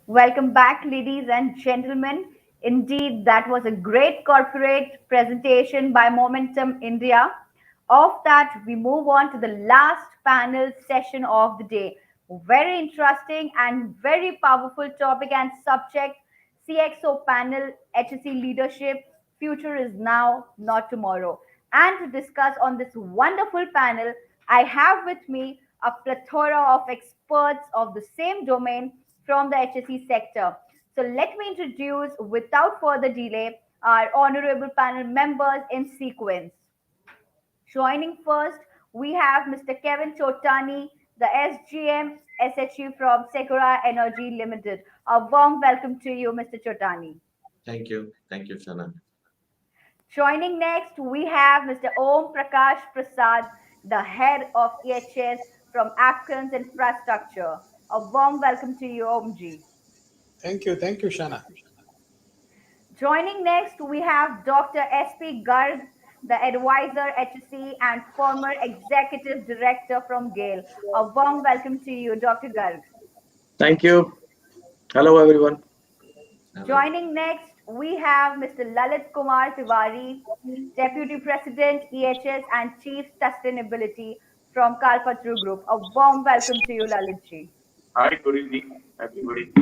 Welcome back, ladies and gentlemen. Indeed, that was a great corporate presentation by Momentum India. Of that, we move on to the last panel session of the day. Very interesting and very powerful topic and subject, CXO panel, HSE leadership, future is now, not tomorrow. And to discuss on this wonderful panel, I have with me a plethora of experts of the same domain from the HSE sector. So let me introduce, without further delay, our honorable panel members in sequence. Joining first, we have Mr. Kevin Chotani, the SGM SHE from Sekura Energy Limited. A warm welcome to you, Mr. Chotani. Thank you. Thank you, Shana. Joining next, we have Mr. Om Prakash Prasad, the head of EHS from Afghans Infrastructure. A warm welcome to you, Omji. Thank you, Shana. Joining next, we have Dr. S.P. Garg, the advisor HSE and former executive director from GAIL. A warm welcome to you, Dr. Garg. Thank you. Hello, everyone. Hello. Joining next, we have Mr. Lalit Kumar Tiwari, Deputy President, EHS and Chief Sustainability from Kalpatru Group. A warm welcome to you, Lalitji. Hi, good evening, everybody.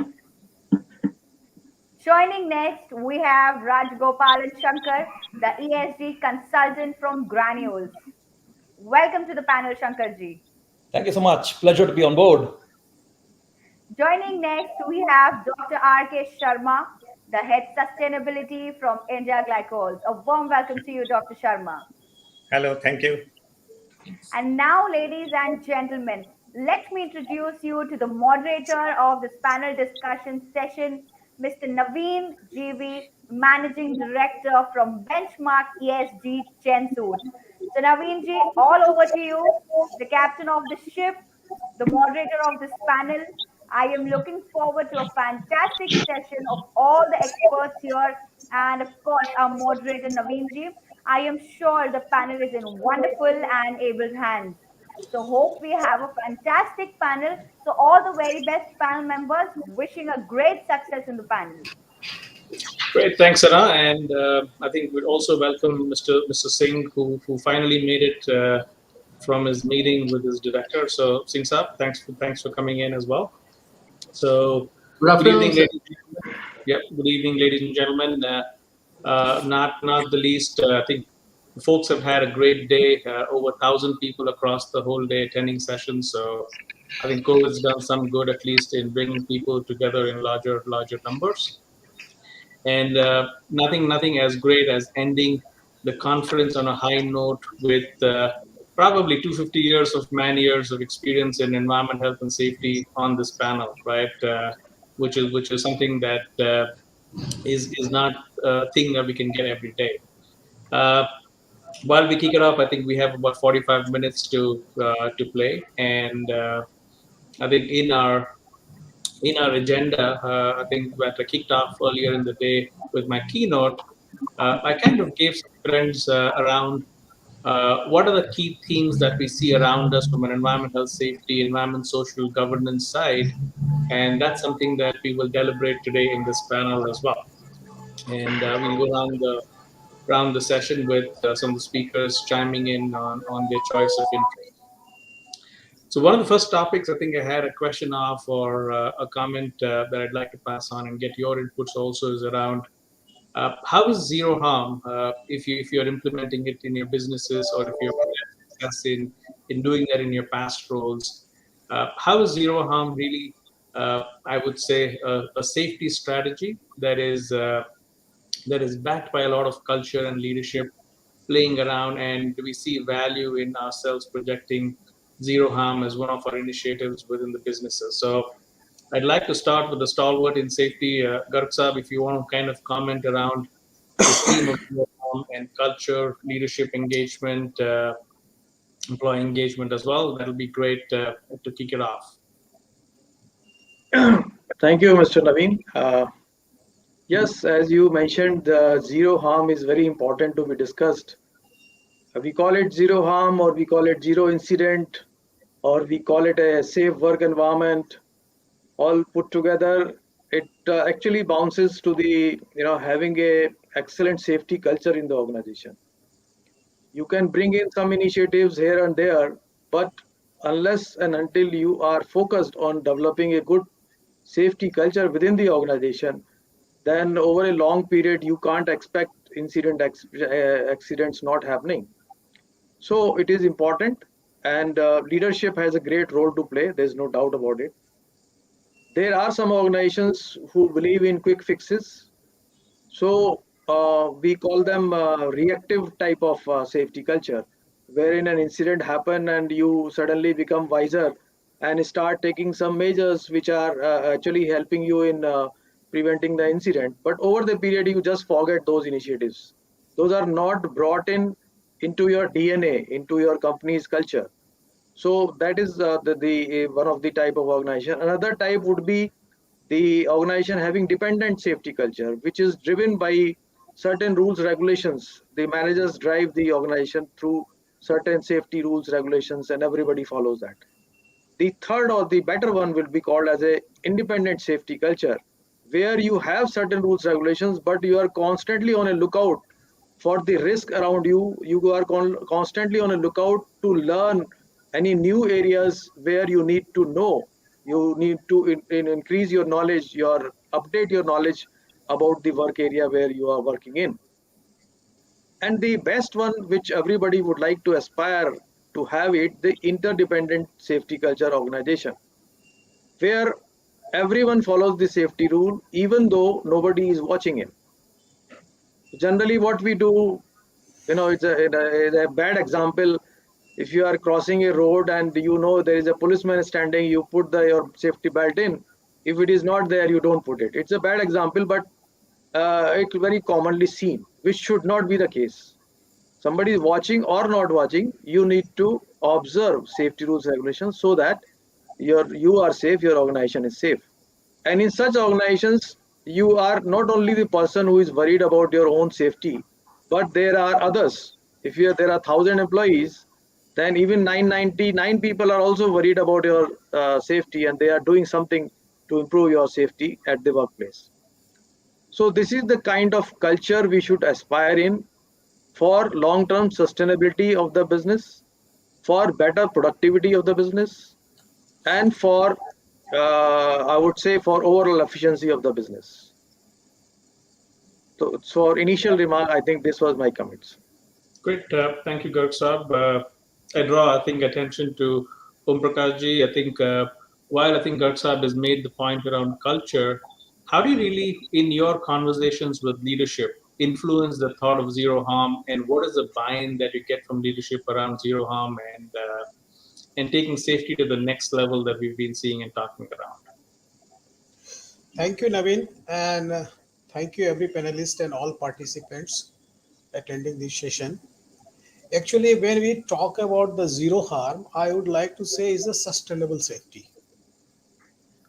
Joining next, we have Rajgopalan Shankar, the ESG consultant from Granules. Welcome to the panel, Shankarji. Thank you so much. Pleasure to be on board. Joining next, we have Dr. R.K. Sharma, the head sustainability from India Glycols. A warm welcome to you, Dr. Sharma. Hello, thank you. And now, ladies and gentlemen, let me introduce you to the moderator of this panel discussion session, Mr. Naveen GV, Managing Director from Benchmark ESG Chensoot. So, Naveen ji, all over to you, the captain of the ship, the moderator of this panel. I am looking forward to a fantastic session of all the experts here, and of course, our moderator Naveen ji. I am sure the panel is in wonderful and able hands. So, hope we have a fantastic panel. So, all the very best panel members, wishing a great success in the panel. Great, thanks, Anna. And I think we'd also welcome Mr. Singh, who finally made it from his meeting with his director. So, Singh Saab, thanks for coming in as well. So, Good evening, afternoon. ladies and gentlemen. Yep, good evening, ladies and gentlemen. Not the least, I think folks have had a great day. Over 1,000 people across the whole day attending sessions. So, I think COVID's done some good, at least in bringing people together in larger numbers. And nothing as great as ending the conference on a high note with probably 250 years of man-years of experience in environment, health, and safety on this panel, right? Which is something that is not a thing that we can get every day. Uh, while we kick it off, I think we have about 45 minutes to play, and I think in our agenda, I think that I kicked off earlier in the day with my keynote. I kind of gave some trends around what are the key themes that we see around us from an environment, health, safety, environment, social governance side, and that's something that we will deliberate today in this panel as well. And we'll go around the session with some of the speakers chiming in on their choice of interest. So one of the first topics I think I had a question of or a comment that I'd like to pass on and get your inputs also is around how is zero harm if you're implementing it in your businesses or if you're success in doing that in your past roles. How is zero harm really? I would say a safety strategy that is backed by a lot of culture and leadership playing around, and we see value in ourselves projecting zero harm as one of our initiatives within the businesses. So I'd like to start with the stalwart in safety, Garg Saab, if you want to kind of comment around this theme of zero harm and culture, leadership engagement, employee engagement as well. That'll be great to kick it off. Thank you, Mr. Naveen. Yes, as you mentioned, zero harm is very important to be discussed. We call it zero harm, or we call it zero incident, or we call it a safe work environment. All put together, it actually bounces to the having a excellent safety culture in the organization. You can bring in some initiatives here and there, but unless and until you are focused on developing a good safety culture within the organization, then over a long period you can't expect accidents not happening. So it is important, and leadership has a great role to play. There's no doubt about it. There are some organizations who believe in quick fixes. So we call them reactive type of safety culture, wherein an incident happen and you suddenly become wiser and start taking some measures which are actually helping you in preventing the incident. But over the period, you just forget those initiatives. Those are not brought in into your DNA, into your company's culture. So that is the one of the type of organization. Another type would be the organization having dependent safety culture, which is driven by certain rules, regulations. The managers drive the organization through certain safety rules, regulations, and everybody follows that. The third or the better one will be called as a independent safety culture, where you have certain rules, regulations, but you are constantly on a lookout for the risk around you. You are constantly on a lookout to learn any new areas where you need to know. You need to increase your knowledge, update your knowledge about the work area where you are working in. And the best one, which everybody would like to aspire to have it, the interdependent safety culture organization, where everyone follows the safety rule, even though nobody is watching it. Generally, what we do, it's a bad example. If you are crossing a road and there is a policeman standing, you put your safety belt in. If it is not there, you don't put it. It's a bad example, but it's very commonly seen, which should not be the case. Somebody is watching or not watching, you need to observe safety rules, regulations, so that you are safe, your organization is safe. And in such organizations, you are not only the person who is worried about your own safety, but there are others. If there are 1,000 employees, then even 999 people are also worried about your safety, and they are doing something to improve your safety at the workplace. So this is the kind of culture we should aspire in for long-term sustainability of the business, for better productivity of the business, and for I would say for overall efficiency of the business. So for initial remark, I think this was my comments. Great. Thank you, Garg Saab. I draw, I think, attention to Om Prakash ji. I think while I think Garg Saab has made the point around culture, how do you really, in your conversations with leadership, influence the thought of zero harm, and what is the buy-in that you get from leadership around zero harm and taking safety to the next level that we've been seeing and talking around? Thank you, Naveen, and thank you every panelist and all participants attending this session. Actually, when we talk about the zero harm, I would like to say is a sustainable safety.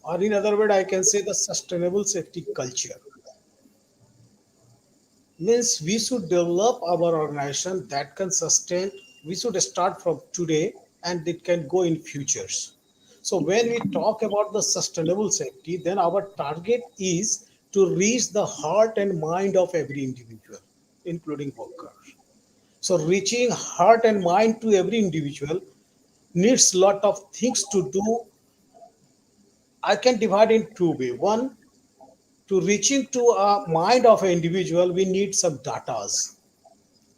Or in other words, I can say the sustainable safety culture. Means we should develop our organization that can sustain. We should start from today and it can go in futures. So when we talk about the sustainable safety, then our target is to reach the heart and mind of every individual, including workers. So reaching heart and mind to every individual needs lot of things to do. I can divide in two ways. One, to reaching to a mind of an individual, we need some datas.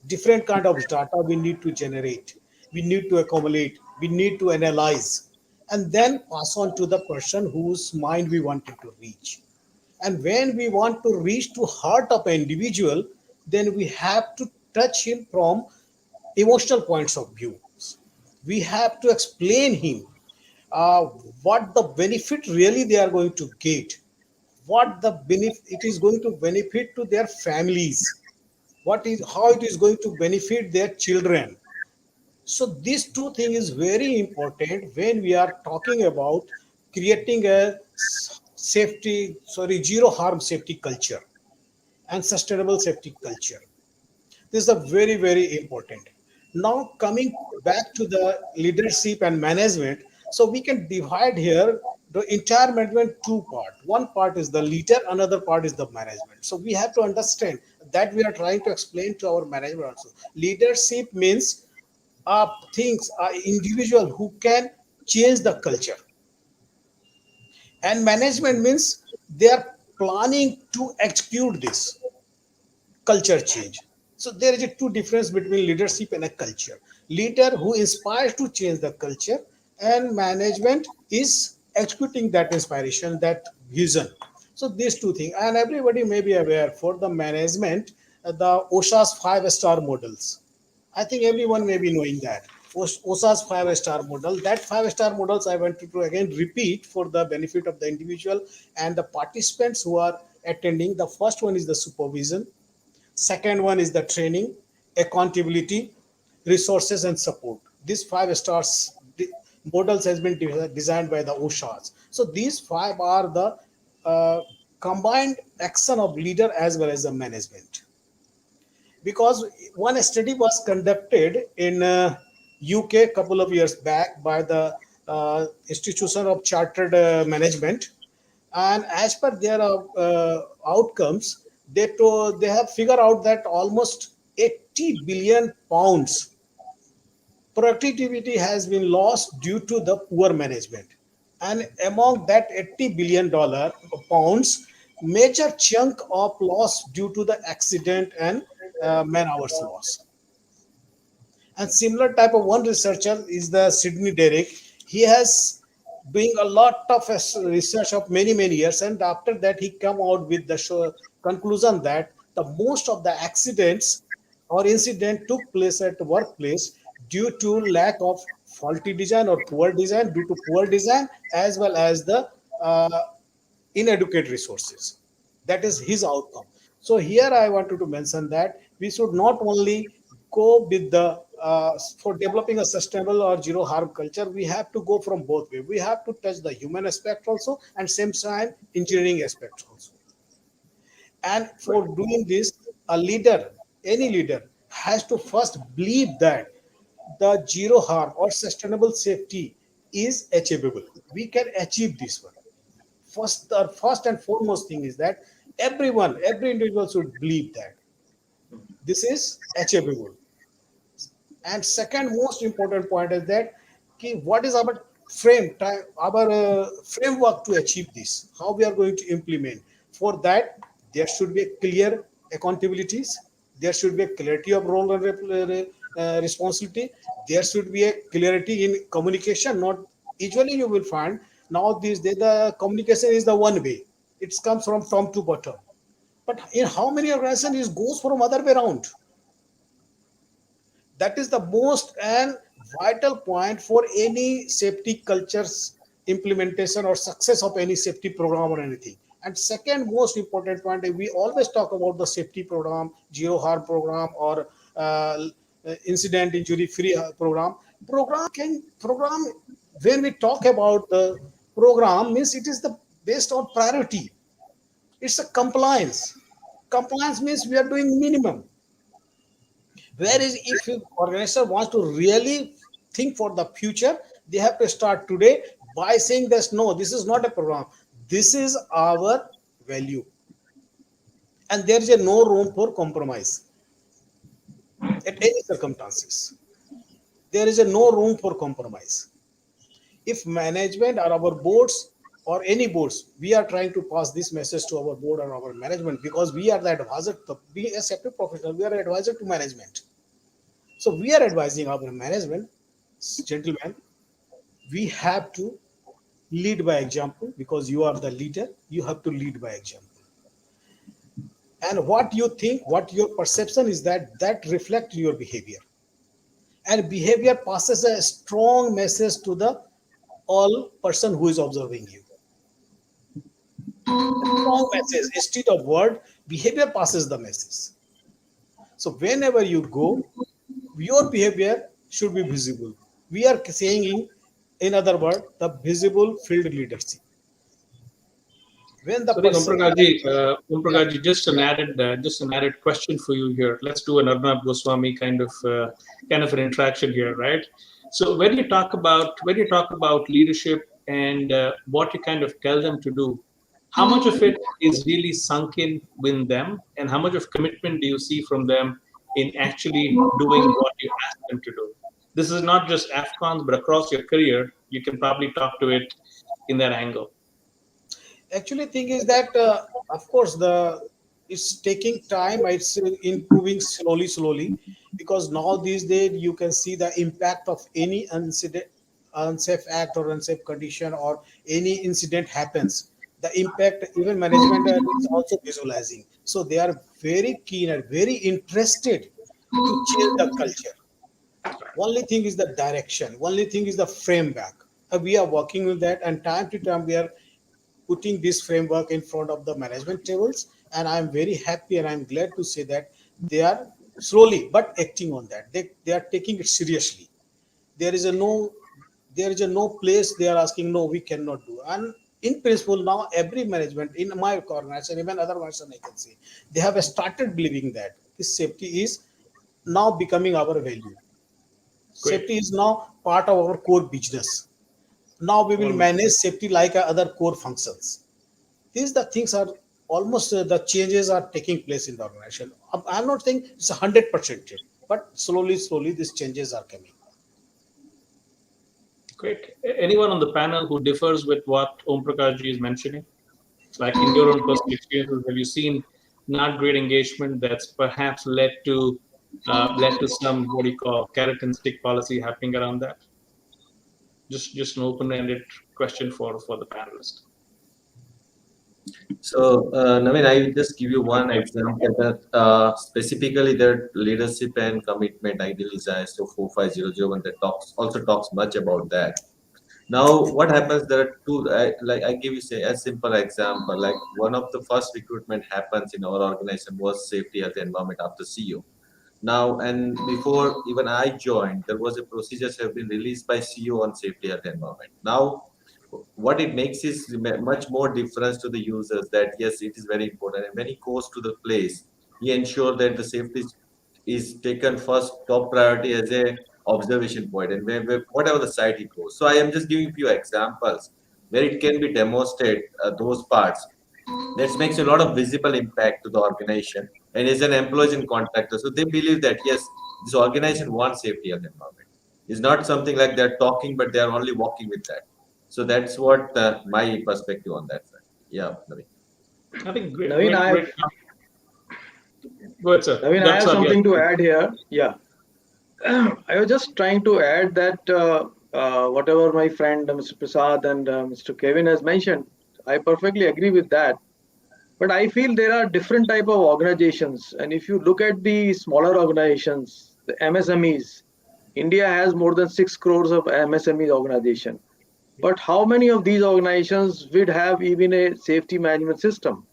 Different kind of data we need to generate. We need to accumulate. We need to analyze. And then pass on to the person whose mind we wanted to reach. And when we want to reach to heart of an individual, then we have to touch him from emotional points of view. We have to explain him what the benefit really they are going to get, what the benefit it is going to benefit to their families, how it is going to benefit their children. So these two things is very important when we are talking about creating a zero harm safety culture and sustainable safety culture. This is a very, very important. Now coming back to the leadership and management, So we can divide here the entire management two part. One part is the leader, another part is the management. So we have to understand that we are trying to explain to our management also. Leadership means things, individual who can change the culture, and management means they are planning to execute this culture change. So there is a two difference between leadership and a culture. Leader who inspires to change the culture, and management is executing that inspiration, that vision. So these two things, and everybody may be aware for the management, the OSHA's 5-star models. I think everyone may be knowing that. OSHA's 5-star model. That 5-star models I wanted to again repeat for the benefit of the individual and the participants who are attending. The first one is the supervision. Second one is the training, accountability, resources, and support. These 5 stars models has been designed by the OSHAs. So these five are the combined action of leader as well as the management. Because one study was conducted in UK a couple of years back by the Institution of Chartered Management, and as per their outcomes, they have figured out that almost 80 billion pounds productivity has been lost due to the poor management. And among that 80 billion pounds, major chunk of loss due to the accident and man hours loss. And similar type of one researcher is the Sydney Derrick. He has doing a lot of research of many years, and after that he come out with the conclusion that the most of the accidents or incident took place at the workplace due to lack of faulty design or poor design, due to poor design as well as the inadequate resources. That is his outcome. So here I wanted to mention that we should not only go with the for developing a sustainable or zero harm culture, we have to go from both way. We have to touch the human aspect also, and same time engineering aspects also. And for doing this, a leader, any leader, has to first believe that the zero harm or sustainable safety is achievable. We can achieve this one. First and foremost thing is that every individual should believe that this is achievable. And second most important point is that what is our framework to achieve this? How we are going to implement? For that, there should be clear accountabilities. There should be a clarity of role and responsibility. There should be a clarity in communication. Not usually you will find now these days the communication is the one way. It comes from top to bottom. But in how many organizations it goes from other way around? That is the most and vital point for any safety cultures implementation or success of any safety program or anything. And second most important point, we always talk about the safety program, zero harm program, or incident injury free program. Program when we talk about the program means it is the based on priority. It's a compliance. Compliance means we are doing minimum. Whereas if an organization wants to really think for the future, they have to start today by saying this: no, this is not a program. This is our value. And there is a no room for compromise at any circumstances. There is a no room for compromise. If management or our boards or any boards, we are trying to pass this message to our board or our management, because we are the advisor, being a safety professional, we are an advisor to management. So we are advising our management, gentlemen, we have to lead by example, because you are the leader, you have to lead by example. And what you think, what your perception is, that reflect your behavior. And behavior passes a strong message to the all person who is observing you. Strong message instead of word, behavior passes the message. So whenever you go, your behavior should be visible. We are saying in other words, the visible field leadership. When the So I think person, Om Prakash, just an added question for you here. Let's do an Arnab Goswami kind of an interaction here, right? So when you talk about leadership and what you kind of tell them to do, how much of it is really sunk in with them, and how much of commitment do you see from them in actually doing what you ask them to do? This is not just AFCONs, but across your career, you can probably talk to it in that angle. actually thing is that of course the it's taking time, it's improving slowly, because now these days you can see the impact of any unsafe act or unsafe condition, or any incident happens, the impact even management is also visualizing, so they are very keen and very interested to change the culture. Only thing is the direction, only thing is the framework. We are working with that, and time to time we are putting this framework in front of the management tables, and I'm very happy and I'm glad to say that they are slowly but acting on that. They are taking it seriously. There is a no, there is a no place they are asking no, we cannot do. And in principle now every management in my organization, even other organization, I can say they have started believing that this safety is now becoming our value. Great. Safety is now part of our core business. Now we will manage safety like other core functions. These the things are almost the changes are taking place in the organization. I'm not saying it's 100% yet, but slowly these changes are coming. Great. Anyone on the panel who differs with what Om Prakash ji is mentioning? Like in your own personal experiences, have you seen not great engagement that's perhaps led to some what do you call carrot and stick policy happening around that? Just an open-ended question for the panelists. So, Naveen, I will just give you one example that specifically that leadership and commitment ideally is ISO 45001 that talks much about that. Now, what happens? There are two. I give you say a simple example. Like one of the first recruitment happens in our organization was safety health environment after CEO. Now, and before even I joined, there was a procedures have been released by CEO on safety health environment. Now, what it makes is much more difference to the users that yes, it is very important. And when he goes to the place, he ensure that the safety is taken first top priority as a observation point, and whatever the site he goes. So I am just giving few examples where it can be demonstrated those parts. That makes a lot of visible impact to the organization and is an employees and contractor. So they believe that yes, this organization wants safety of the environment. It's not something like they're talking, but they're only walking with that. So that's what my perspective on that side. Yeah, Naveen. I think great. Naveen, Great. Go ahead, sir. Naveen, I have something to add here. Yeah. I was just trying to add that whatever my friend Mr. Prasad and Mr. Kevin has mentioned, I perfectly agree with that. But I feel there are different type of organizations, and if you look at the smaller organizations, the MSMEs, India has more than 6 crores of MSME organization. But how many of these organizations would have even a safety management system?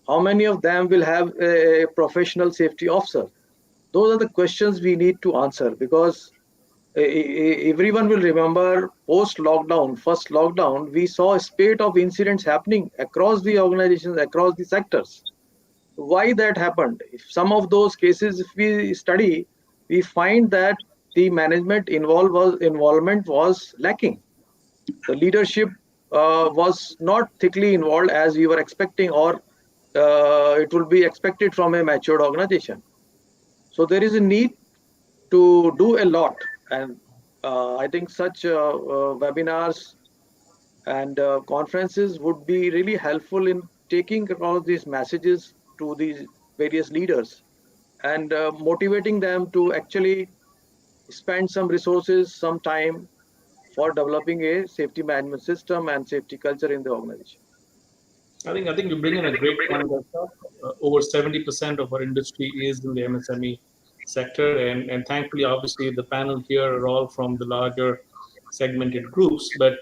How many of them will have a professional safety officer? Those are the questions we need to answer, because everyone will remember post lockdown, first lockdown, we saw a spate of incidents happening across the organizations, across the sectors. Why that happened? If some of those cases, if we study, we find that the management involvement was lacking. The leadership was not thickly involved as we were expecting, or it will be expected from a matured organization. So there is a need to do a lot, and I think such webinars and conferences would be really helpful in taking across these messages to these various leaders and motivating them to actually spend some resources, some time for developing a safety management system and safety culture in the organization. I think you bring in a great point. Over 70% of our industry is in the MSME sector, and thankfully, obviously, the panel here are all from the larger segmented groups. But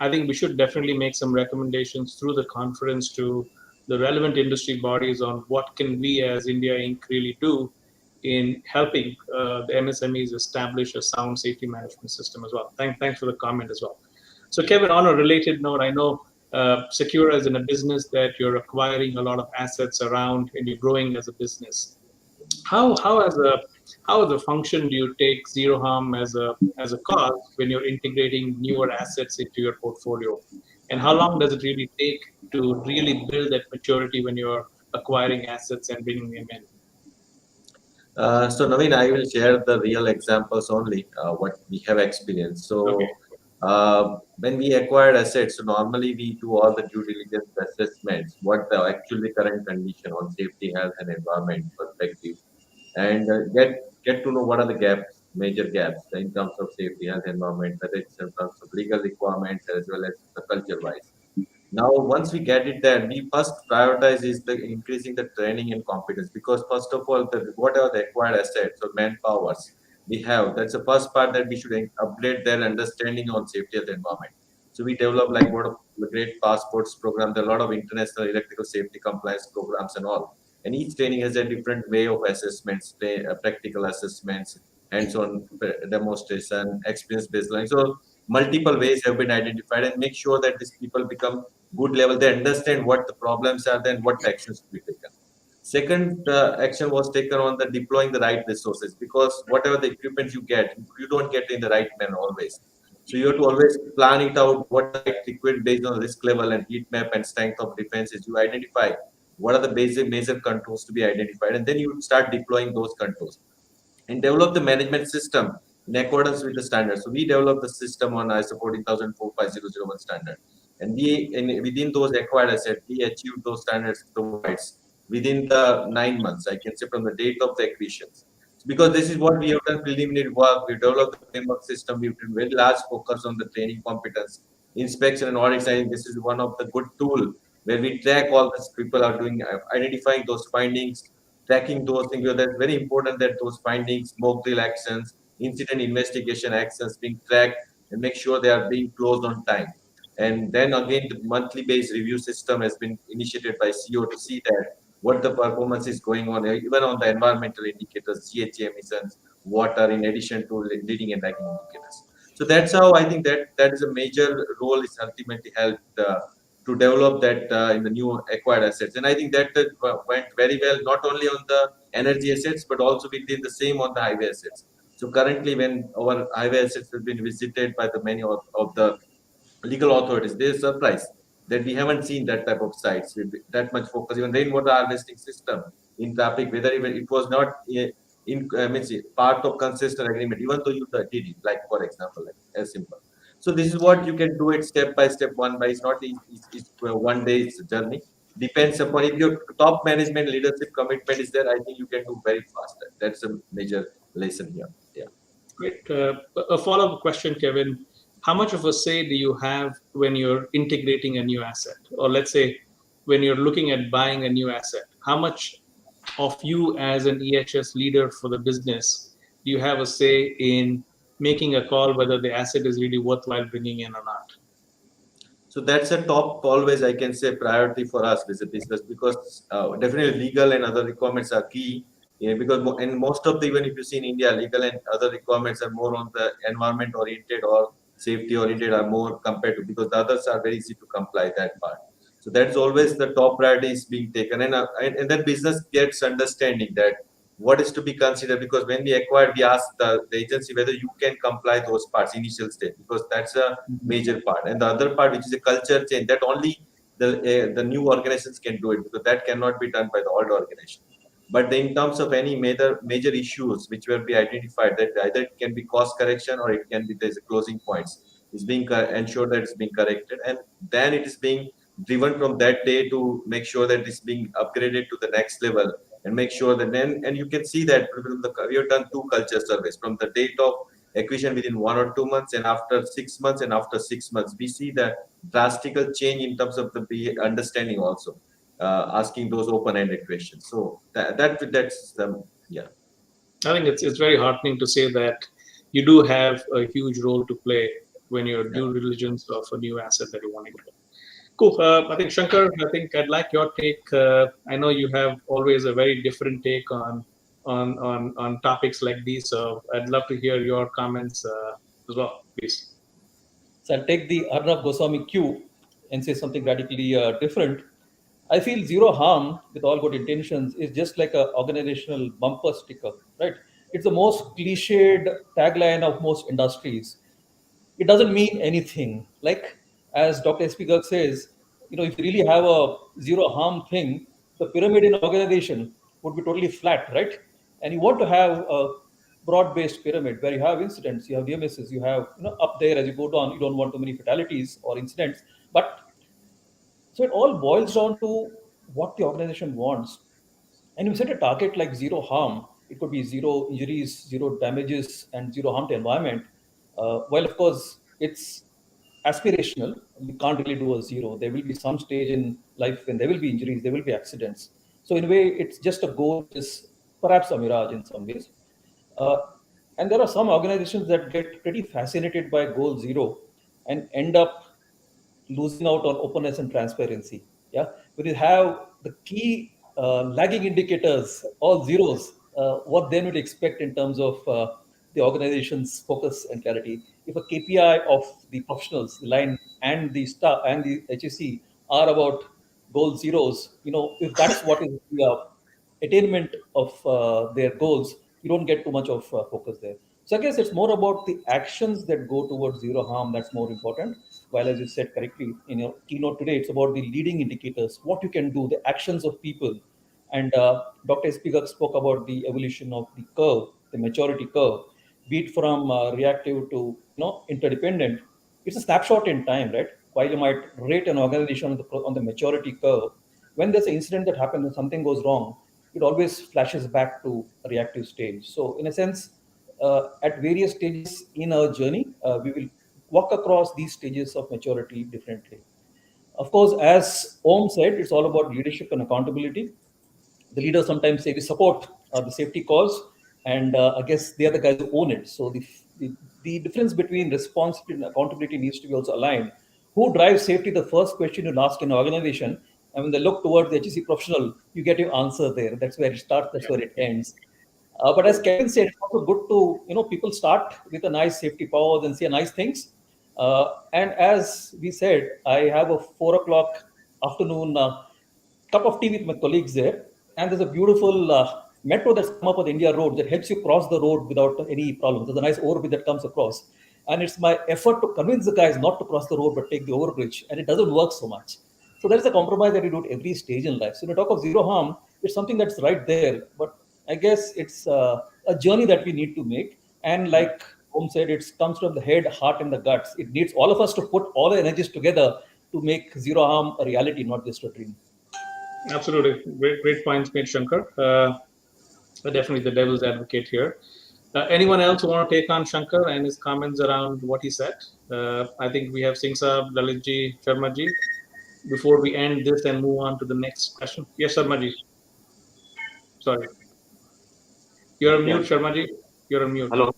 I think we should definitely make some recommendations through the conference to the relevant industry bodies on what can we as India Inc. really do in helping the MSMEs establish a sound safety management system as well. Thanks for the comment as well. So Kevin, on a related note, I know secure as in a business that you're acquiring a lot of assets around and you're growing as a business. How as a function do you take zero harm as a cause when you're integrating newer assets into your portfolio? And how long does it really take to really build that maturity when you're acquiring assets and bringing them in? So Naveen, I will share the real examples only, what we have experienced. So Okay. when we acquired assets, so normally we do all the due diligence assessments, what the actually current condition on safety, health, and environment perspective, and get to know what are the gaps, major gaps in terms of safety, health, environment, whether it's in terms of legal requirements as well as the culture wise. Now, once we get it there, we first prioritize is the increasing the training and competence because first of all, what are the acquired assets or manpowers we have? That's the first part that we should upgrade their understanding on safety of the environment. So we develop like what a great passports program. There are a lot of international electrical safety compliance programs and all. And each training has a different way of assessments, practical assessments, hands-on demonstration, experience-based learning. So multiple ways have been identified and make sure that these people become good level. They understand what the problems are, then what actions to be taken. Second action was taken on the deploying the right resources because whatever the equipment you get, you don't get in the right manner always. So you have to always plan it out what right equipment based on risk level and heat map and strength of defenses. You identify what are the basic major controls to be identified, and then you start deploying those controls and develop the management system in accordance with the standards. So we developed the system on ISO 140045001 standard. And within those acquired assets, we achieved those standards provides within the 9 months, I can say from the date of the acquisitions. Because this is what we have done preliminary work, we developed the framework system, we've done very large focus on the training competence, inspection and audit. I think this is one of the good tool where we track all these people are doing, identifying those findings, tracking those things. Because that's very important that those findings, mock drill actions, incident investigation actions being tracked and make sure they are being closed on time. And then again, the monthly based review system has been initiated by CO to see that what the performance is going on, even on the environmental indicators, GHG emissions, water, in addition to leading and lagging indicators. So that's how I think that is a major role is ultimately helped to develop that in the new acquired assets. And I think that went very well, not only on the energy assets, but also we did the same on the highway assets. So currently, when our highway assets have been visited by the many of the legal authorities, they're surprised that we haven't seen that type of sites with that much focus. Even rainwater harvesting system in traffic, whether even it was not means part of consistent agreement, even though you did it, like for example, like, as simple. So this is what you can do it step by step, one by. It's not it's one day it's a journey. Depends upon if your top management leadership commitment is there. I think you can do very faster. That's a major lesson here. Yeah. Great. A follow-up question, Kevin. How much of a say do you have when you're integrating a new asset? Or let's say when you're looking at buying a new asset, how much of you as an EHS leader for the business do you have a say in making a call whether the asset is really worthwhile bringing in or not? So that's a top always I can say priority for us as a business because definitely legal and other requirements are key. Yeah, because and most of the even if you see in India, legal and other requirements are more on the environment oriented or safety oriented are more compared to because the others are very easy to comply that part. So that's always the top priority is being taken, and then business gets understanding that what is to be considered because when we acquired, we asked the agency whether you can comply those parts initial stage because that's a major part, and the other part which is a culture change that only the new organizations can do it because that cannot be done by the old organization. But in terms of any major issues which will be identified, that either it can be cost correction or it can be there's a closing points. Is being ensured that it's being corrected, and then it is being driven from that day to make sure that it's being upgraded to the next level, and make sure that then and you can see that we have done 2 culture surveys from the date of acquisition within 1 or 2 months, and after 6 months, and after 6 months, we see the drastic change in terms of the understanding also asking those open-ended questions. So that's yeah. I think it's very heartening to say that you do have a huge role to play when you're due diligence of a new asset that you want to go. Cool. I think Shankar, I think I'd like your take. I know you have always a very different take on topics like these, so I'd love to hear your comments as well, please. So I'll take the Arnab Goswami cue and say something radically different. I feel zero harm with all good intentions is just like a organizational bumper sticker, right? It's the most cliched tagline of most industries. It doesn't mean anything. Like as Dr. S.P. Garg says, if you really have a zero harm thing, the pyramid in organization would be totally flat, right? And you want to have a broad-based pyramid where you have incidents, you have DMSs, you have up there as you go down, you don't want too many fatalities or incidents. But so it all boils down to what the organization wants. And you set a target like zero harm, it could be zero injuries, zero damages, and zero harm to environment. While of course it's aspirational, you can't really do a zero. There will be some stage in life when there will be injuries, there will be accidents. So in a way, it's just a goal, which is perhaps a mirage in some ways. Uh, and there are some organizations that get pretty fascinated by goal zero and end up losing out on openness and transparency. Yeah, when you have the key lagging indicators, all zeros, what then would expect in terms of the organization's focus and clarity? If a KPI of the professionals, the line and the staff and the HSC are about goal zeros, if that's what is the attainment of their goals, you don't get too much of focus there. So I guess it's more about the actions that go towards zero harm that's more important. While as you said correctly in your keynote today, it's about the leading indicators, what you can do, the actions of people. And Dr. S.P. Garg spoke about the evolution of the curve, the maturity curve, be it from reactive to interdependent. It's a snapshot in time, right? While you might rate an organization on the maturity curve, when there's an incident that happens and something goes wrong, it always flashes back to a reactive stage. So, in a sense, at various stages in our journey, we will walk across these stages of maturity differently. Of course, as Om said, it's all about leadership and accountability. The leaders sometimes say we support the safety cause, and I guess they are the guys who own it. So the difference between responsibility and accountability needs to be also aligned. Who drives safety? The first question you'll ask in an organization, and when they look towards the HSC professional, you get your answer there. That's where it starts. That's where it ends. But as Kevin said, it's also good to people start with a nice safety powers and say nice things. And as we said, I have a 4 o'clock afternoon cup of tea with my colleagues there, and there's a beautiful metro that's come up on the India Road that helps you cross the road without any problems. There's a nice overbridge that comes across, and it's my effort to convince the guys not to cross the road but take the overbridge, and it doesn't work so much. So there's a compromise that you do at every stage in life. So when you talk of zero harm, it's something that's right there, but I guess it's a journey that we need to make. And like Om said, it comes from the head, heart, and the guts. It needs all of us to put all the energies together to make zero harm a reality, not just a dream. Absolutely. Great points made, Shankar. Definitely the devil's advocate here. Anyone else who want to take on Shankar and his comments around what he said? I think we have Singh Saab, Lalitji, Sharmaji. Before we end this and move on to the next question. Yes, Sharmaji. Sorry. You're on mute, Sharmaji. You're on mute. Hello.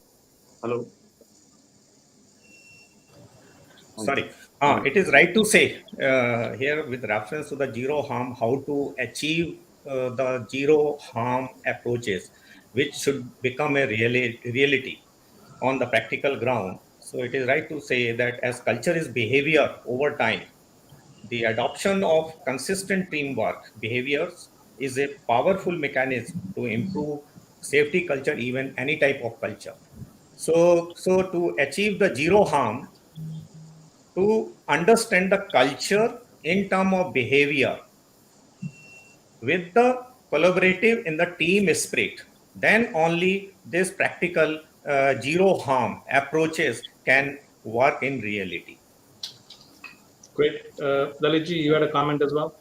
Sorry. It is right to say here with reference to the zero harm, how to achieve the zero harm approaches, which should become a reality on the practical ground. So it is right to say that as culture is behavior over time, the adoption of consistent teamwork behaviors is a powerful mechanism to improve safety culture, even any type of culture. So to achieve the zero harm, to understand the culture in terms of behavior with the collaborative in the team spirit, then only this practical zero harm approaches can work in reality. Great. Lalitji, you had a comment as well?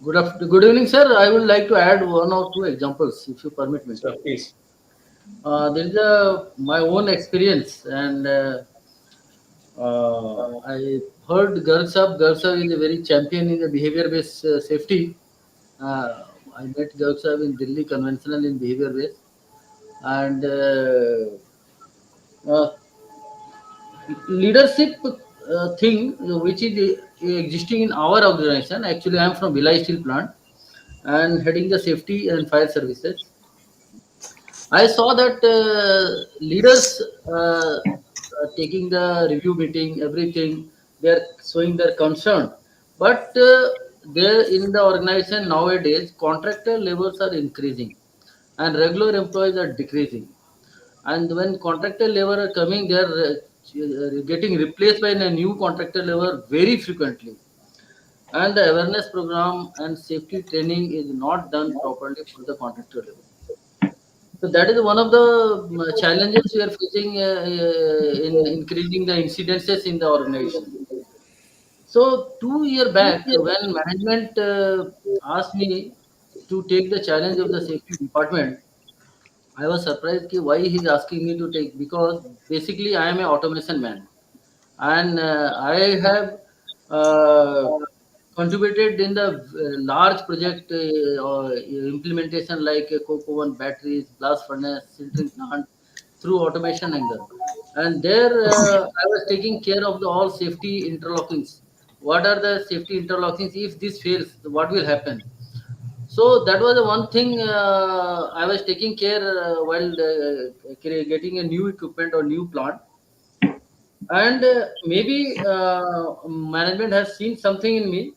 Good evening, sir. I would like to add one or two examples, if you permit me. Sir, please. There is my own experience, and I heard Garg Sahab is a very champion in the behavior-based safety. I met Garg Sahab in Delhi conventional in behavior-based, and leadership thing which is existing in our organization. Actually, I am from Bhilai Steel Plant and heading the safety and fire services. I saw that leaders taking the review meeting, everything, they are showing their concern. But there in the organization nowadays, contractor levels are increasing and regular employees are decreasing. And when contractor labor are coming, they are getting replaced by a new contractor labor very frequently. And the awareness program and safety training is not done properly for the contractor labor. So that is one of the challenges we are facing in increasing the incidences in the organization. So 2 year back, when management asked me to take the challenge of the safety department, I was surprised ki why he's asking me to take, because basically I am a automation man, and I have uh, contributed in the large project implementation like coke oven batteries, blast furnace, filtering plant through automation angle. And there I was taking care of the all safety interlockings. What are the safety interlockings? If this fails, what will happen? So that was the one thing I was taking care while getting a new equipment or new plant. And maybe management has seen something in me.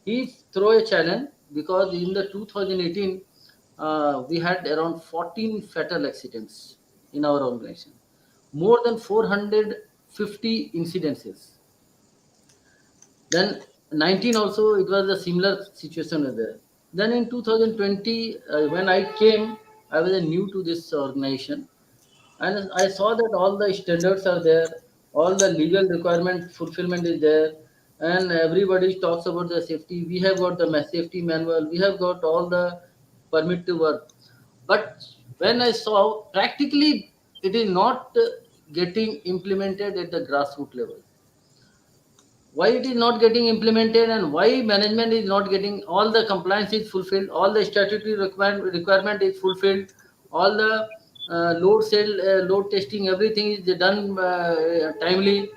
He throw a challenge because in the 2018 we had around 14 fatal accidents in our organization, more than 450 incidences. Then 19 also it was a similar situation was there. Then in 2020 when I came, I was new to this organization, and I saw that all the standards are there, all the legal requirement fulfillment is there, and everybody talks about the safety. We have got the safety manual, we have got all the permit to work. But when I saw practically it is not getting implemented at the grassroots level. Why it is not getting implemented, and why management is not getting all the compliance is fulfilled, all the statutory requirement is fulfilled, all the load testing, everything is done timely,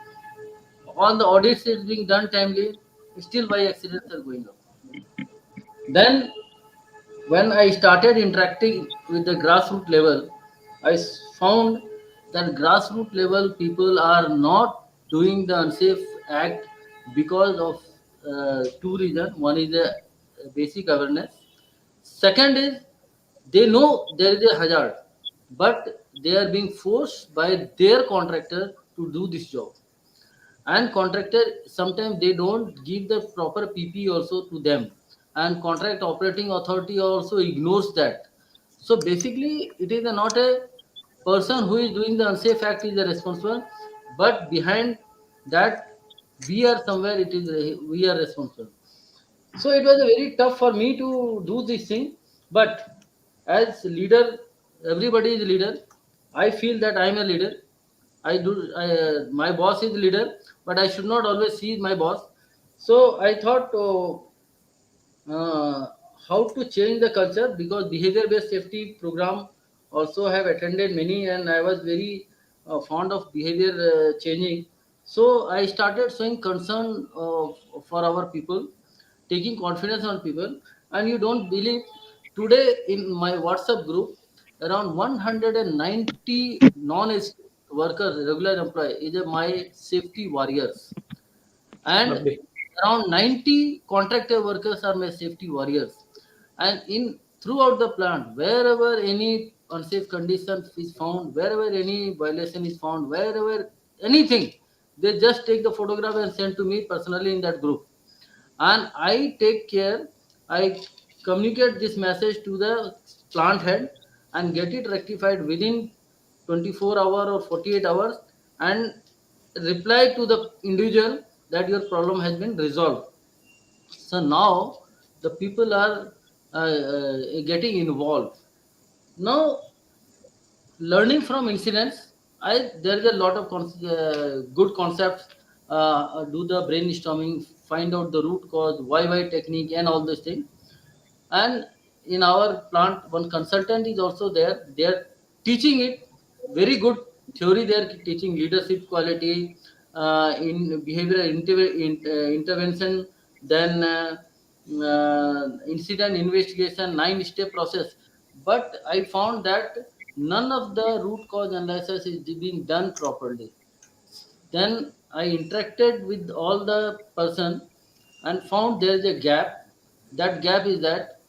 all the audits is being done timely, still why accidents are going up? Then when I started interacting with the grassroots level, I found that grassroots level people are not doing the unsafe act because of two reasons. One is the basic awareness. Second is they know there is a hazard, but they are being forced by their contractor to do this job. And contractor sometimes they don't give the proper pp also to them, and contract operating authority also ignores that. So basically it is not a person who is doing the unsafe act is the responsible, but behind that we are somewhere, it is we are responsible. So it was a very tough for me to do this thing. But as leader, everybody is leader. I feel that I am a leader. I do. My boss is leader, but I should not always see my boss. So I thought uh, how to change the culture, because behavior based safety program also have attended many, and I was very fond of behavior changing. So I started showing concern for our people, taking confidence on people. And you don't believe, today in my WhatsApp group around 190 non workers, regular employee is my safety warriors, and Lovely. around 90 contractor workers are my safety warriors. And in throughout the plant, wherever any unsafe condition is found, wherever any violation is found, wherever anything, they just take the photograph and send to me personally in that group, and I take care. I communicate this message to the plant head and get it rectified within 24 hours or 48 hours, and reply to the individual that your problem has been resolved. So now the people are getting involved. Now, learning from incidents, I there is a lot of good concepts. Do the brainstorming, find out the root cause, why technique, and all those things. And in our plant, one consultant is also there. They are teaching it very good theory. They are teaching leadership quality, in behavioral intervention, then incident investigation, 9 step process. But I found that none of the root cause analysis is being done properly. Then I interacted with all the person and found there is a gap. That gap is that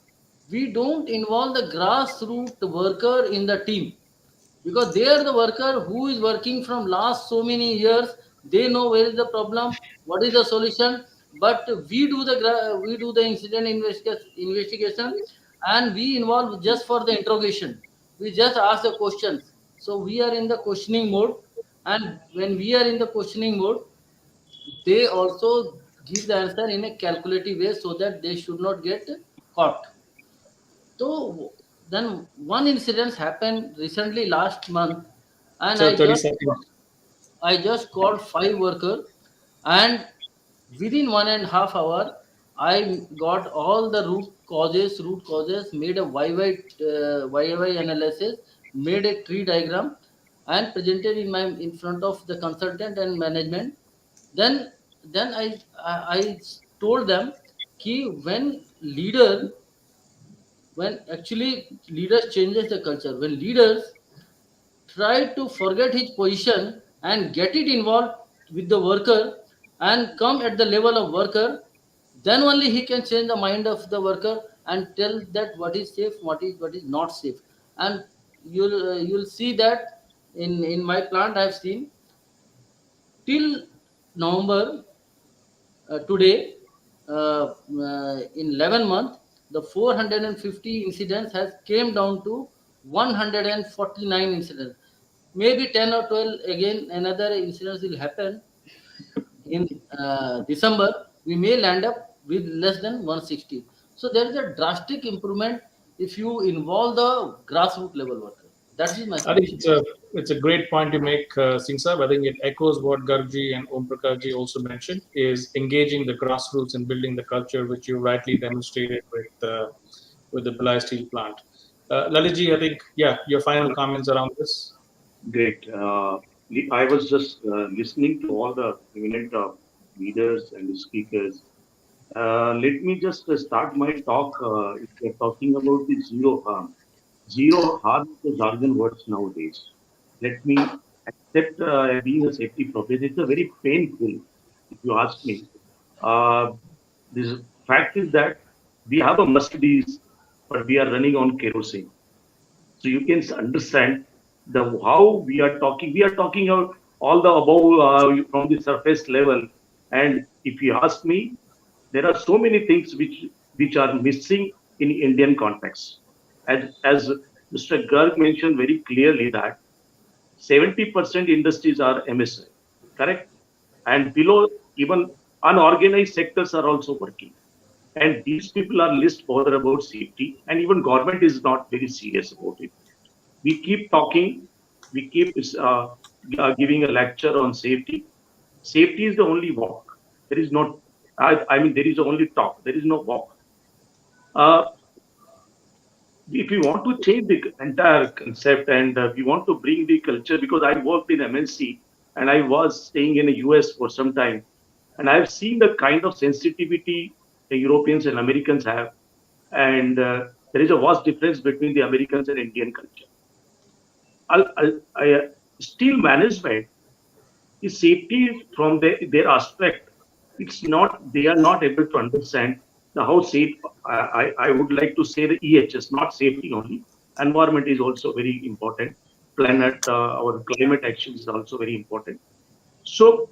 we don't involve the grassroots worker in the team, because they are the worker who is working from last so many years. They know where is the problem, what is the solution. But we do the incident investigation, and we involve just for the interrogation. We just ask the questions, so we are in the questioning mode. And when we are in the questioning mode, they also give the answer in a calculative way so that they should not get caught. So then one incident happened recently last month, and So 30 seconds. I just called five workers, and within 1.5 hours, I got all the root causes, made a YY analysis, made a tree diagram, and presented in front of the consultant and management. Then I told them, "Ki when actually leaders changes the culture, when leaders try to forget his position and get it involved with the worker and come at the level of worker, then only he can change the mind of the worker and tell that what is safe, what is not safe." And you'll see that in my plant I've seen till November, today, in 11 months, the 450 incidents has came down to 149 incidents. Maybe 10 or 12 again another incidents will happen in December. We may land up with less than 160. So there is a drastic improvement if you involve the grassroots level worker. That is my I think suggestion. it's a great point to make, Singh Saab. I think it echoes what Gargji and Om Prakashji also mentioned, is engaging the grassroots and building the culture, which you rightly demonstrated with the Bhilai Steel plant. Lalitji, I think, yeah, your final comments around this. Great. I was just listening to all the eminent leaders and the speakers. Let me just start my talk. If we're talking about the zero harm. Zero harm is the jargon words nowadays. Let me accept being a safety professor. It's a very painful, if you ask me. Uh, this fact is that we have a Mercedes, but we are running on kerosene. So you can understand the how we are talking. We are talking about all the above from the surface level. And if you ask me, there are so many things which are missing in Indian context. As Mr. Garg mentioned very clearly that 70% industries are MSI, correct? And below, even unorganized sectors are also working. And these people are least bothered about safety, and even government is not very serious about it. We keep talking, we keep giving a lecture on safety. Safety is the only walk. There is not, I mean, there is only talk. There is no walk. Uh, if we want to change the entire concept and we want to bring the culture, because I worked in MNC and I was staying in the US for some time, and I've seen the kind of sensitivity the Europeans and Americans have, and there is a vast difference between the Americans and Indian culture. Steel management is safety from their aspect. It's not, they are not able to understand the how safe. I would like to say the EHS, not safety only. Environment is also very important. Planet, our climate action is also very important. So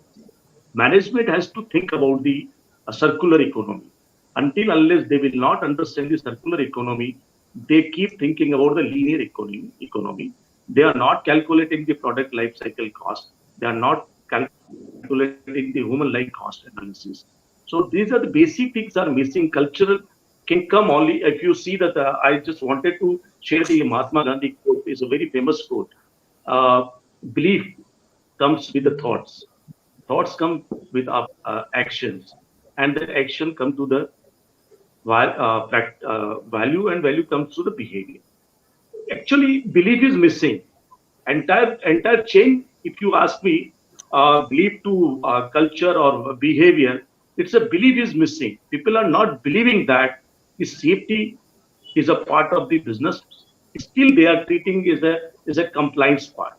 management has to think about the circular economy. Until unless they will not understand the circular economy, they keep thinking about the linear economy. They are not calculating the product life cycle cost. They are not calculating the human life cost analysis. So these are the basic things are missing. Cultural can come only if you see that. I just wanted to share the Mahatma Gandhi quote. It's a very famous quote. Belief comes with the thoughts. Thoughts come with actions, and the action come to the value, and value comes to the behavior. Actually, belief is missing. Entire chain, if you ask me, belief to culture or behavior, it's a belief is missing. People are not believing that the safety is a part of the business. Still, they are treating is a compliance part.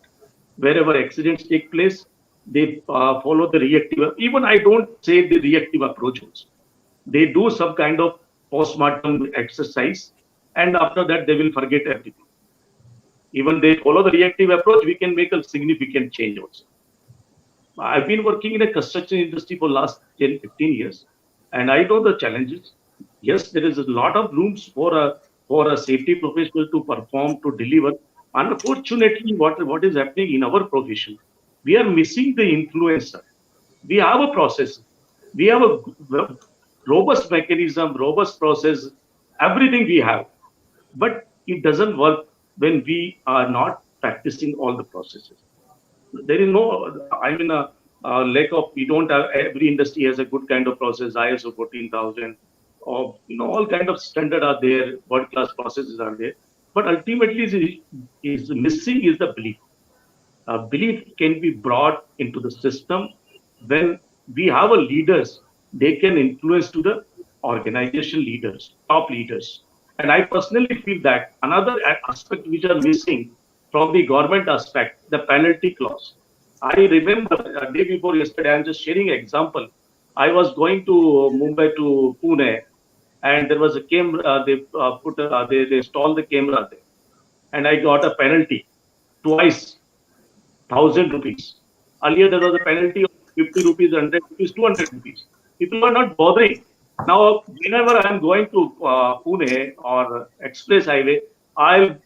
Wherever accidents take place, they follow the reactive. Even I don't say the reactive approach also. They do some kind of postmortem exercise, and after that they will forget everything. Even they follow the reactive approach, we can make a significant change also. I've been working in a construction industry for last 10, 15 years, and I know the challenges. Yes, there is a lot of rooms for a safety professional to perform, to deliver. Unfortunately, what is happening in our profession, we are missing the influencer. We have a process. We have a robust mechanism, robust process, everything we have. But it doesn't work when we are not practicing all the processes. There is no, I mean, a lack of, we don't have, every industry has a good kind of process, ISO 14000, or, all kind of standard are there, world-class processes are there. But ultimately is missing is the belief. Belief can be brought into the system when we have a leaders, they can influence to the organization leaders, top leaders. And I personally feel that another aspect which are missing from the government aspect, the penalty clause. I remember a day before yesterday, I'm just sharing an example. I was going to Mumbai to Pune, and there was a camera, they installed the camera there. And I got a penalty twice, 1,000 rupees. Earlier, there was a penalty of 50 rupees, 100 rupees, 200 rupees. People are not bothering. Now, whenever I'm going to Pune or express highway, I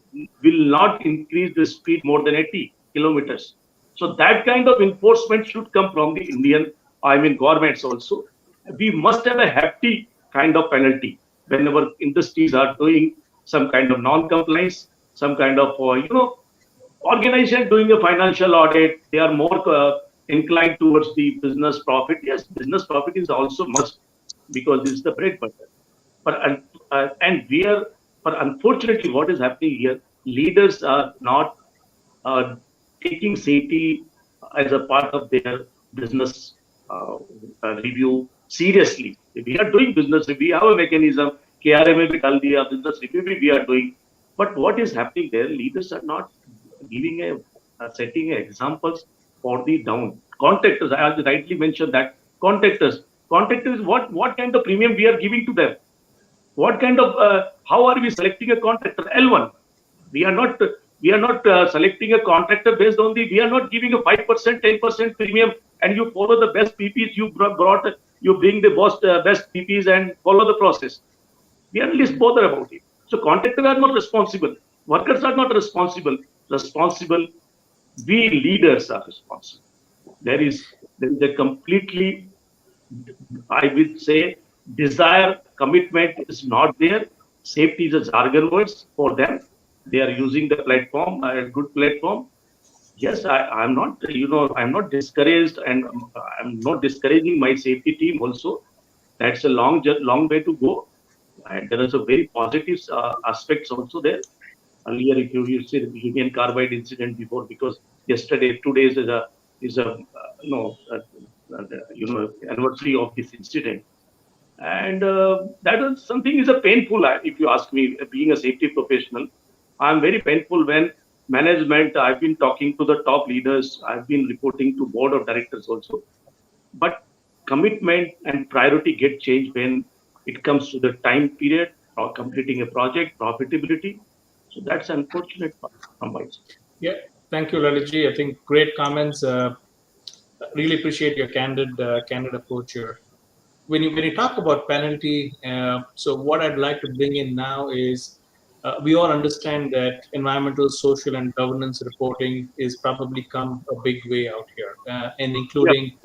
will not increase the speed more than 80 kilometers. So that kind of enforcement should come from the Indian, governments also. We must have a hefty kind of penalty whenever industries are doing some kind of non-compliance, some kind of, organization doing a financial audit. They are more inclined towards the business profit. Yes, business profit is also must because it's the bread butter. But unfortunately, what is happening here? Leaders are not taking safety as a part of their business review seriously. If we are doing business review, we have a mechanism. KRM bhi dal diya, business review we are doing. But what is happening there? Leaders are not giving setting examples for the down contractors. I rightly mentioned that contractors, what kind of premium we are giving to them? What kind of how are we selecting a contractor? L1. We are not selecting a contractor based on we are not giving a 5%, 10% premium, and you follow the best PPs. You bring the best PPs and follow the process. We are least bothered about it. So contractors are not responsible. Workers are not responsible. We leaders are responsible. There is a completely, I would say, desire, commitment is not there. Safety is a jargon words for them. They are using the platform, a good platform. Yes, I'm not, I'm not discouraged, and I'm not discouraging my safety team also. That's a long way to go. And there is a very positive aspects also there. Earlier, if you see the Union Carbide incident before, because yesterday, 2 days is a anniversary of this incident, and that is something is a painful. If you ask me, being a safety professional, I'm very painful when management. I've been talking to the top leaders. I've been reporting to board of directors also, but commitment and priority get changed when it comes to the time period or completing a project, profitability. So that's unfortunate from my side. Yeah, thank you, Lalitji. I think great comments. Really appreciate your candid approach here. When you talk about penalty, so what I'd like to bring in now is we all understand that environmental, social, and governance reporting is probably come a big way out here, and including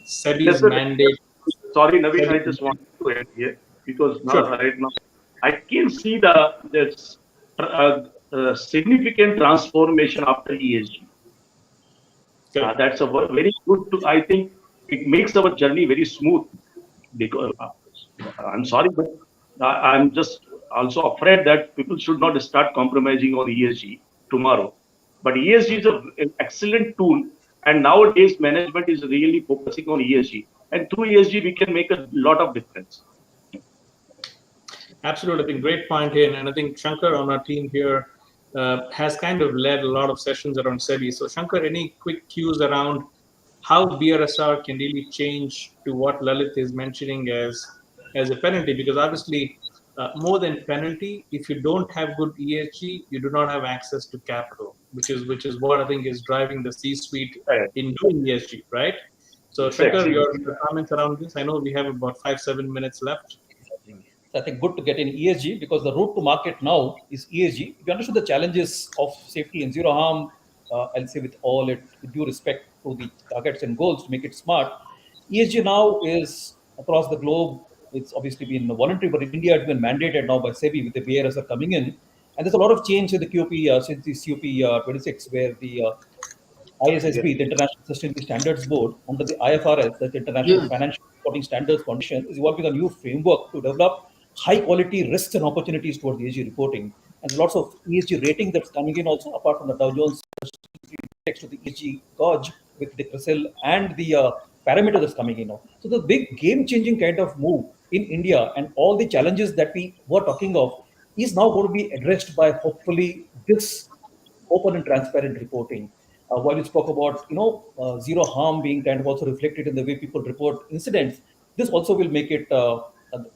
SEBI's mandate. Sorry, Naveen, I just wanted to add here because right now I can see there's significant transformation after ESG. That's a very good. I think it makes our journey very smooth. Because I'm sorry, but I'm just also afraid that people should not start compromising on ESG tomorrow. But ESG is an excellent tool, and nowadays management is really focusing on ESG, and through ESG we can make a lot of difference. Absolutely, I think great point here, and I think Shankar on our team here has kind of led a lot of sessions around SEBI. So Shankar, any quick cues around how BRSR can really change to what Lalit is mentioning as a penalty, because obviously more than penalty, if you don't have good ESG, you do not have access to capital, which is what I think is driving the C-suite Right. in doing ESG, right? So Exactly. Shankar, your comments around this? I know we have about 5-7 minutes left. So I think good to get in ESG because the route to market now is ESG. If you understood the challenges of safety and zero harm, I'll say with due respect to the targets and goals to make it smart, ESG now is across the globe. It's obviously been voluntary, but in India it's been mandated now by SEBI with the BRSR coming in. And there's a lot of change in the QP since the COP 26, where the ISSB, the International Sustainability Standards Board, under the IFRS, the International Yes. Financial Reporting Standards Foundation, is evolving a new framework to develop high-quality risks and opportunities towards ESG reporting. And lots of ESG rating that's coming in also, apart from the Dow Jones Index to the ESG gauge with the CRISIL and the parameter that's coming in now. So the big game-changing kind of move in India and all the challenges that we were talking of is now going to be addressed by hopefully this open and transparent reporting. While you spoke about zero harm being kind of also reflected in the way people report incidents, this also will make it the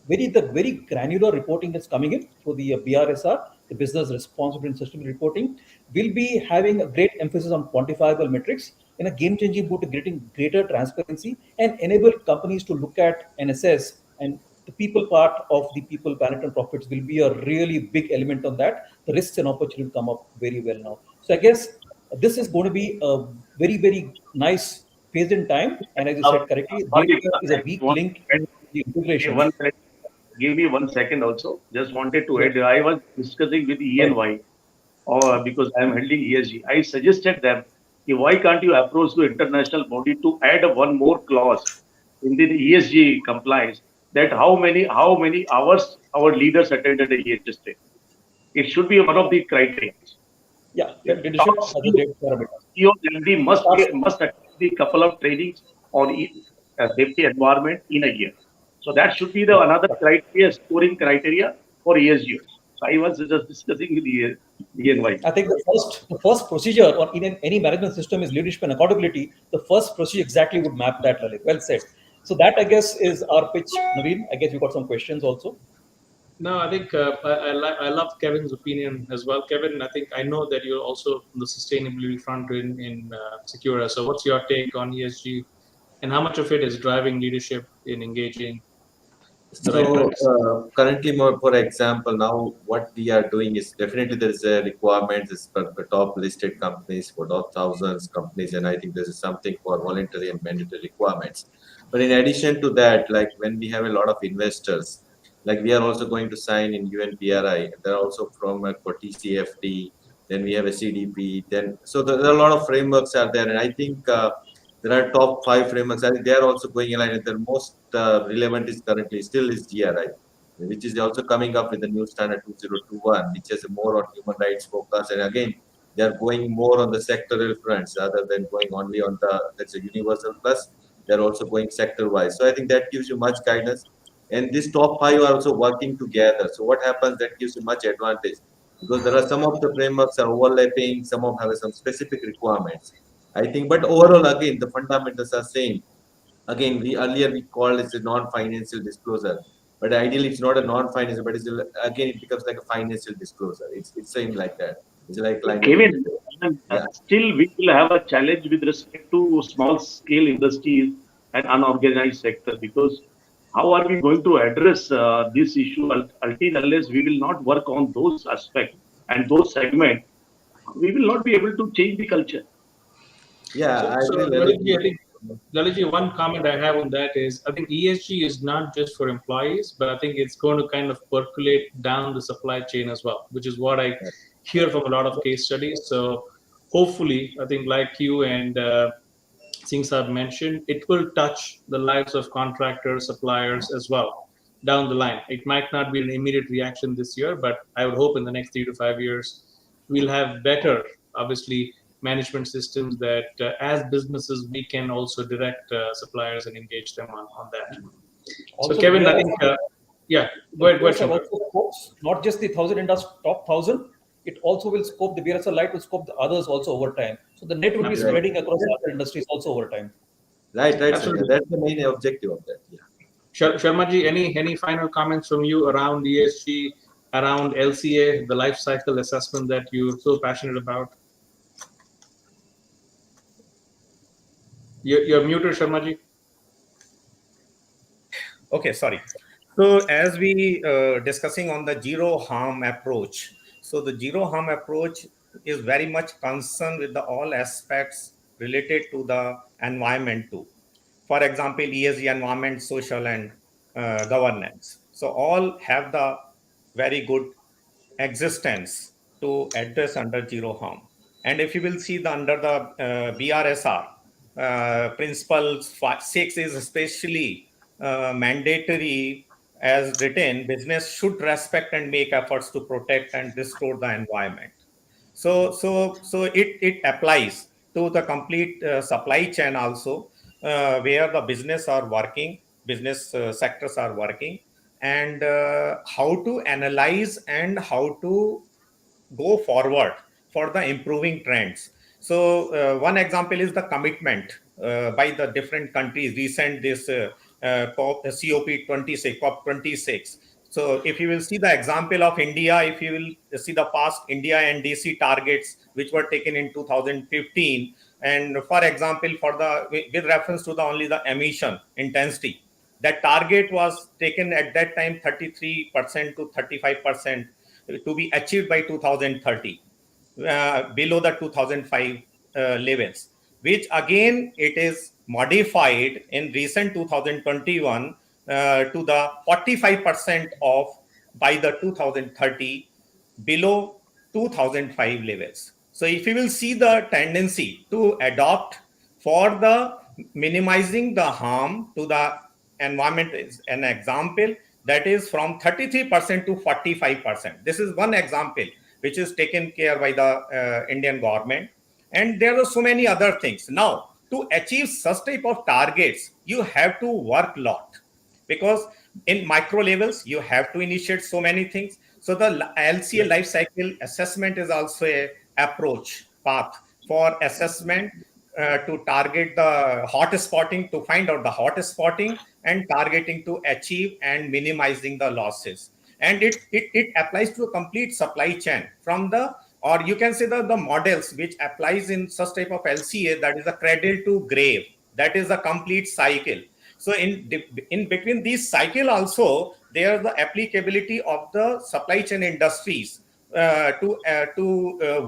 very granular reporting that's coming in through the BRSR, the business responsibility and sustainability reporting, will be having a great emphasis on quantifiable metrics in a game-changing move to getting greater transparency and enable companies to look at and assess. And the people part of the people, planet, and profits will be a really big element on that. The risks and opportunities come up very well now. So I guess this is going to be a very, very nice phase in time. And as you said correctly, data is a weak link in the integration. Give me 1 second also. Just wanted to add. I was discussing with ENY, because I am handling ESG. I suggested them, why can't you approach the international body to add one more clause in the ESG compliance, that how many hours our leaders attended the ESG training. It should be one of the criteria. Yeah, leadership as a great parameter. CEO MD must attend the couple of trainings on safety environment in a year. So that should be the another criteria, scoring criteria for ESG. So I was just discussing with the ENY. I think the first procedure in any management system is leadership and accountability. The first procedure exactly would map that, Lalit. Well said. So that, I guess, is our pitch. Naveen, I guess you got some questions also. No, I think I love Kevin's opinion as well. Kevin, I know that you're also on the sustainability front in Secura. So what's your take on ESG and how much of it is driving leadership in engaging? So currently, for example, now what we are doing is definitely there is a requirement for the top listed companies, for top thousands companies, and I think this is something for voluntary and mandatory requirements. But in addition to that, like when we have a lot of investors, like we are also going to sign in UNPRI, they're also from for TCFD, then we have a CDP, then so there are a lot of frameworks are there, and I think there are top 5 frameworks. I think they are also going in line. And the most relevant is currently still is GRI, which is also coming up with the new standard 2021, which is more on human rights focus. And again, they are going more on the sectoral fronts rather than going only on that's a universal plus. They're also going sector wise. So I think that gives you much guidance. And these top 5 are also working together. So what happens, that gives you much advantage because there are some of the frameworks are overlapping, some of have some specific requirements. I think, but overall, again, the fundamentals are same. Again, we called it a non-financial disclosure, but ideally it's not a non-financial, but again it becomes like a financial disclosure. It's same like that. It's like Kevin, still we will have a challenge with respect to small scale industries and unorganized sector, because how are we going to address this issue unless we will not work on those aspects and those segments, we will not be able to change the culture. Yeah, Lalitji, one comment I have on that is I think ESG is not just for employees, but I think it's going to kind of percolate down the supply chain as well, which is what I hear from a lot of case studies. So hopefully, I think like you and things I've mentioned, it will touch the lives of contractors, suppliers as well down the line. It might not be an immediate reaction this year, but I would hope in the next 3 to 5 years, we'll have better, obviously, management systems that as businesses, we can also direct suppliers and engage them on that. Also, so Kevin, I think, go ahead. Not just the top 1,000, it also will scope, the BRSR Lite will scope the others also over time. So the net will be spreading across other industries also over time. Right, Sanjay. Absolutely. That's the main objective of that. Yeah. Sharmaji, any final comments from you around ESG, around LCA, the life cycle assessment that you're so passionate about? You're muted, Sharmaji. Okay, sorry. So as we discussing on the zero harm approach, so the zero harm approach is very much concerned with the all aspects related to the environment too. For example, ESG, environment, social, and governance. So all have the very good existence to address under zero harm. And if you will see the under the BRSR principles 6 is especially mandatory as written. Business should respect and make efforts to protect and restore the environment. So it applies to the complete supply chain also, where the business are working, business sectors are working, and how to analyze and how to go forward for the improving trends. So one example is the commitment by the different countries. Recent this COP26, COP26. So if you will see the example of India, if you will see the past India NDC targets which were taken in 2015, and for example, for the with reference to the only the emission intensity, that target was taken at that time 33% to 35% to be achieved by 2030, below the 2005 levels, which again it is modified in recent 2021 to the 45% of by the 2030 below 2005 levels. So if you will see the tendency to adopt for the minimizing the harm to the environment is an example that is from 33% to 45%. This is one example which is taken care by the Indian government. And there are so many other things. Now, to achieve such type of targets, you have to work a lot, because in micro levels, you have to initiate so many things. So the LCA life cycle assessment is also a approach path for assessment to target the hot spotting, to find out the hot spotting and targeting to achieve and minimizing the losses. And it applies to a complete supply chain from the, or you can say the models which applies in such type of LCA, that is a cradle to grave, that is a complete cycle. So in between these cycle also, there is the applicability of the supply chain industries to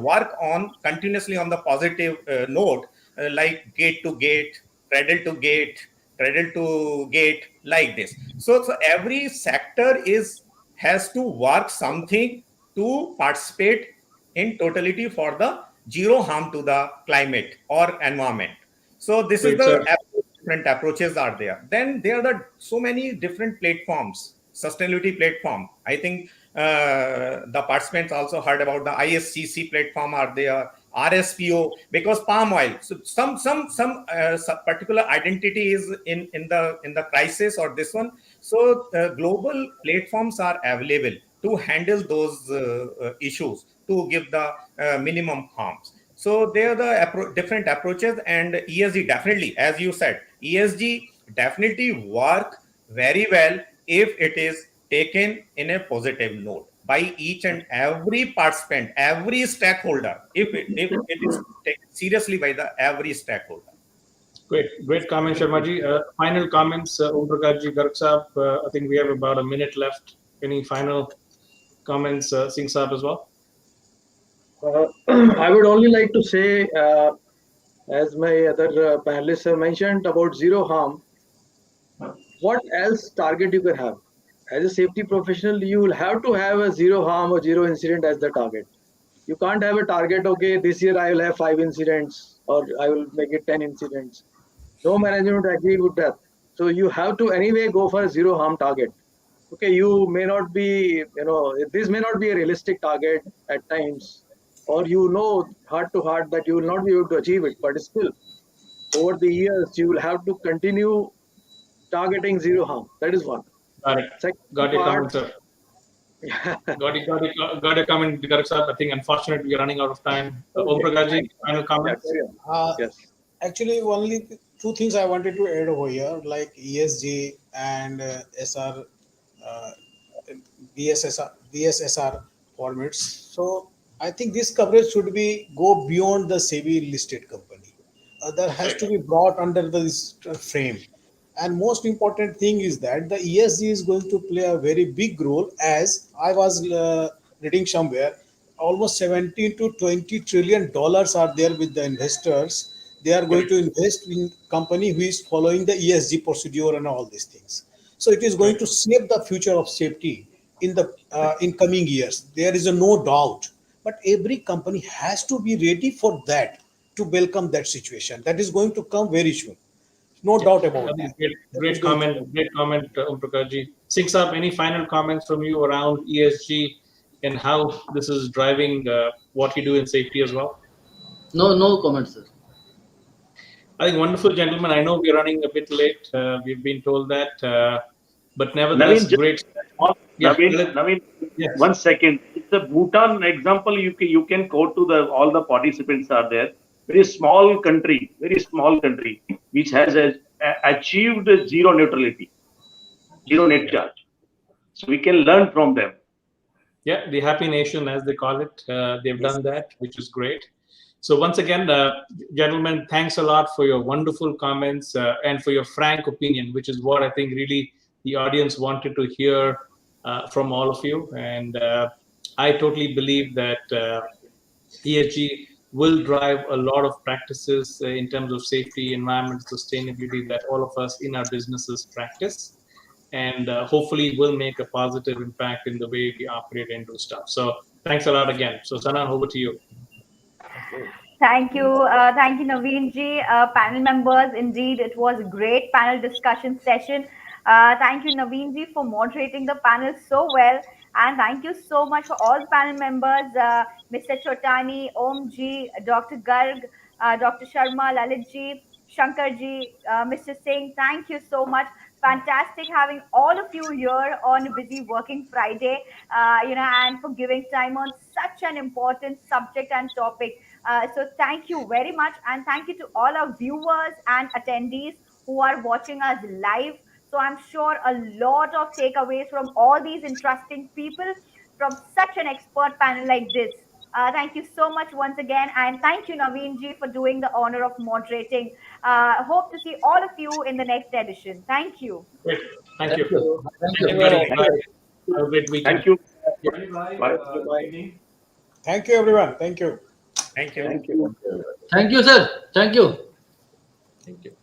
work on continuously on the positive note, like gate to gate, cradle to gate, like this. So every sector has to work something to participate in totality for the zero harm to the climate or environment. So this is the different approaches are there. Then there are so many different platforms, sustainability platform. I think the participants also heard about the ISCC platform are there, RSPO, because palm oil. So some particular identity is in the crisis or this one. So global platforms are available to handle those issues, to give the minimum harms. So there are the different approaches, and ESG definitely, as you said, ESG definitely work very well if it is taken in a positive note by each and every participant, every stakeholder, if it is taken seriously by the every stakeholder. Great comment, Sharmaji. Final comments, Om Prakash Ji, Garg Saab. I think we have about a minute left. Any final comments, Singh Saab, as well? I would only like to say, as my other panelists have mentioned about zero harm, what else target you can have? As a safety professional, you will have to have a zero harm or zero incident as the target. You can't have a target, okay, this year I will have 5 incidents or I will make it 10 incidents. No management agreed with that. So you have to anyway go for a zero harm target. Okay, you may not be, this may not be a realistic target at times, or heart to heart that you will not be able to achieve it, but still over the years you will have to continue targeting zero harm. That is one. Got it. Got your comment, sir. Got a comment, Garg Saab. I think unfortunately we are running out of time. Om Prakash Ji, final comments? Yes. Actually, only two things I wanted to add over here, like ESG and SR, uh, BSSR formats. So I think this coverage should be go beyond the SEBI listed company. That has to be brought under this frame. And most important thing is that the ESG is going to play a very big role, as I was reading somewhere, almost 17 to 20 trillion dollars are there with the investors. They are going to invest in company who is following the ESG procedure and all these things. So it is going to shape the future of safety in the in coming years. There is a no doubt. But every company has to be ready for that, to welcome that situation. That is going to come very soon. No doubt about that. That is Great going to comment, come. great comment, Om Prakash ji. Singh Saab, any final comments from you around ESG and how this is driving what you do in safety as well? No comments, sir. I think wonderful, gentlemen. I know we're running a bit late. We've been told that, but nevertheless, Naveen, just great. Yeah, Naveen, Naveen, yes. 1 second. It's a Bhutan example. You can quote to the all the participants are there. Very small country, which has achieved zero neutrality, zero net charge. So we can learn from them. Yeah, the happy nation, as they call it. They've done that, which is great. So once again, gentlemen, thanks a lot for your wonderful comments and for your frank opinion, which is what I think really the audience wanted to hear from all of you. And I totally believe that ESG will drive a lot of practices in terms of safety, environment, sustainability that all of us in our businesses practice, and hopefully will make a positive impact in the way we operate and do stuff. So thanks a lot again. So Sanan, over to you. Thank you, Naveen ji. Panel members, indeed, it was a great panel discussion session. Thank you, Naveen ji, for moderating the panel so well. And thank you so much for all the panel members, Mr. Chotani, Om ji, Dr. Garg, Dr. Sharma, Lalit ji, Shankar ji, Mr. Singh. Thank you so much. Fantastic having all of you here on a busy working Friday, and for giving time on such an important subject and topic. So thank you very much, and thank you to all our viewers and attendees who are watching us live. So I'm sure a lot of takeaways from all these interesting people from such an expert panel like this. Thank you so much once again, and thank you, Naveen ji, for doing the honor of moderating. Hope to see all of you in the next edition. Thank you. Great. Thank you. Thank you. Everybody, have a great weekend. Thank you. Bye. Thank you, everyone. Thank you. Thank you. Thank you. Thank you, sir. Thank you. Thank you.